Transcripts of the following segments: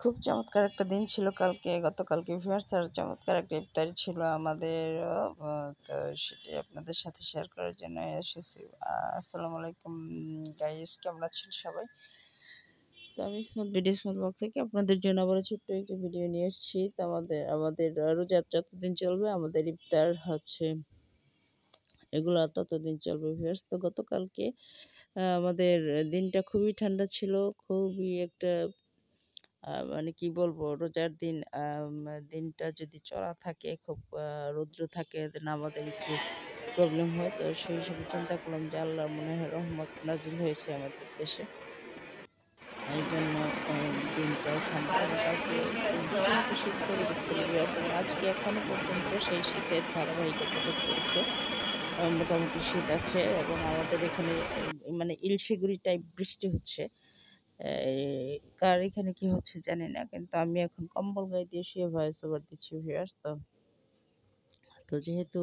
খুব চমৎকার একটা দিন ছিল কালকে, গতকালকে ভিউয়ার্স, আর চমৎকার একটা ইফতারি ছিল আমাদের। তো সেটাই আপনাদের সাথে শেয়ার করার জন্য এসেছি। আসসালামু আলাইকুম গাইস, কেমন আছেন সবাই? তো আমি স্মুথ ব্লগ থেকে আপনাদের জন্য আবার ছোট্ট একটা ভিডিও নিয়ে এসেছি। তো আমাদের আমাদের রোজা যতদিন চলবে, আমাদের ইফতার হচ্ছে এগুলো ততদিন চলবে ভিউয়ার্স। তো গতকালকে আমাদের দিনটা খুবই ঠান্ডা ছিল, খুবই একটা মানে কি বলবো, রোজার দিন দিনটা যদি চড়া থাকে, খুব রৌদ্র থাকে, দেন আমাদের একটু প্রবলেম হয়। তো সেই হিসেবে চিন্তা করলাম যে আল্লাহর মনে হয় রহমত নাজিল হয়েছে আমাদের দেশে, এই জন্য দিনটাও ঠান্ডা এবং কালকে রীতিমতো শীত পড়ে গেছিল এবং আজকে এখনো পর্যন্ত সেই শীতের ধারাবাহিকতাটা চলছে। মোটামুটি শীত আছে এবং আমাদের এখানে মানে ইলশিগুড়ি টাইপ বৃষ্টি হচ্ছে। কার এখানে কি হচ্ছে জানি না, কিন্তু আমি এখন কম্বল গায়ে দিয়ে শুয়ে ভয়েস ওভার দিচ্ছি ভিউয়ার্স। তো তো যেহেতু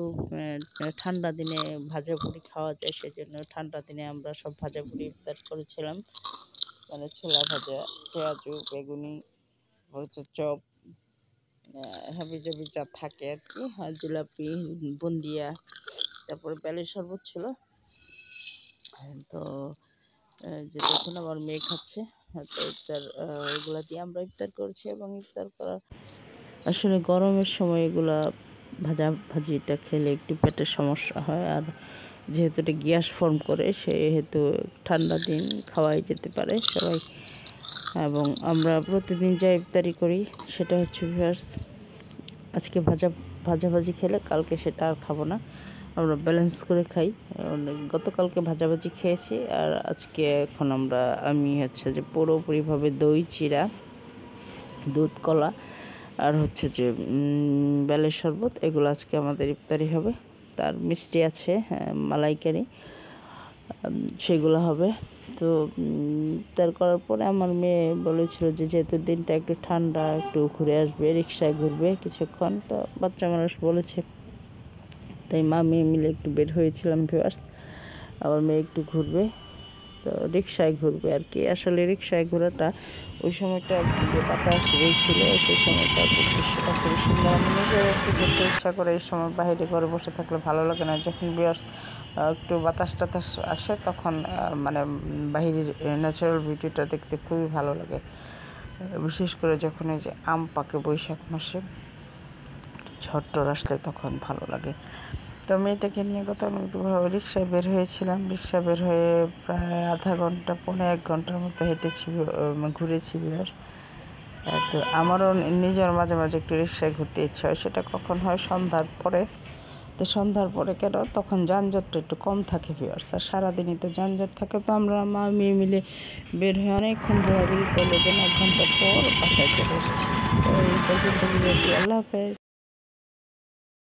ঠান্ডা দিনে ভাজাপুরি খাওয়া যায়, সেজন্য ঠান্ডা দিনে আমরা সব ভাজাপুরি ইফতার করেছিলাম। মানে ছোলা ভাজা, পেঁয়াজু, বেগুনি, হচ্ছে চপ, হাবিজাবি যা থাকে আর কি, জিলাপি, বুন্দিয়া, তারপরে বেলের শরবত ছিল। তো যে দেখুন আমার মেয়ে খাচ্ছে। তো ইফতার এগুলা দিয়ে আমরা ইফতার করেছি এবং ইফতার করা আসলে গরমের সময় এগুলা ভাজিটা খেলে একটু পেটের সমস্যা হয়, আর যেহেতু এটা গ্যাস ফর্ম করে সেহেতু ঠান্ডা দিন খাওয়াই যেতে পারে সবাই। এবং আমরা প্রতিদিন যা ইফতারি করি সেটা হচ্ছে ভিউয়ার্স, আজকে ভাজাভাজি খেলে কালকে সেটা আর খাবো না, আমরা ব্যালেন্স করে খাই। গতকালকে ভাজাভাজি খেয়েছি, আর আজকে এখন আমি হচ্ছে যে পুরোপুরিভাবে দই চিড়া, দুধ, কলা, আর হচ্ছে যে বেলের শরবত, এগুলো আজকে আমাদের ইফতারি হবে। তার মিষ্টি আছে, মালাইকারি, সেগুলো হবে। তো ইফতার করার পরে আমার মেয়ে বলেছিল যে যেহেতু দিনটা একটু ঠান্ডা, একটু ঘুরে আসবে, রিক্সায় ঘুরবে কিছুক্ষণ। তো বাচ্চা মানুষ বলেছে, তাই মা মেয়ে মিলে একটু বের হয়েছিলাম ভিউয়ার্স। আমার মেয়ে একটু ঘুরবে, তো রিক্সায় ঘুরবে আর কি। আসলে রিক্সায় ঘোরাটা ওই সময়টা যে বাতাস ছিল, সেই সময়টা দৃশ্যটা খুবই সুন্দর। আমি নিজের একটু ঘুরতে ইচ্ছা করে এই সময় বাইরে ঘরে বসে থাকলে ভালো লাগে না। যখন ভিউয়ার্স একটু বাতাস টাতাস আসে তখন মানে বাহিরের ন্যাচারাল বিউটিটা দেখতে খুবই ভালো লাগে। বিশেষ করে যখন এই যে আম পাকে বৈশাখ মাসে, ঝড় আসলে তখন ভালো লাগে। তো মেয়েটাকে নিয়ে রিক্সায় বের হয়েছিলাম। রিক্সা বের হয়ে প্রায় আধা ঘন্টা, পৌনে 1 ঘন্টার মতো হেঁটেছি, ঘুরেছি ভিউয়ার্স। তো আমারও নিজের মাঝে মাঝে একটু রিক্সায় ঘুরতে ইচ্ছা হয়, সেটা কখন হয় সন্ধ্যার পরে। তো সন্ধ্যার পরে কেন, তখন যানজটটা একটু কম থাকে ভিউয়ার্স, আর সারাদিনই তো যানজট থাকে। তো আমরা মা মেয়ে মিলে বের হয়ে অনেকক্ষণ ঘোরাঘুরি করলে দেন 1 ঘন্টা পর বাসায় চলে এসেছি। তো এই পর্যন্ত ভিডিওটি, আল্লাহ হাফেজ।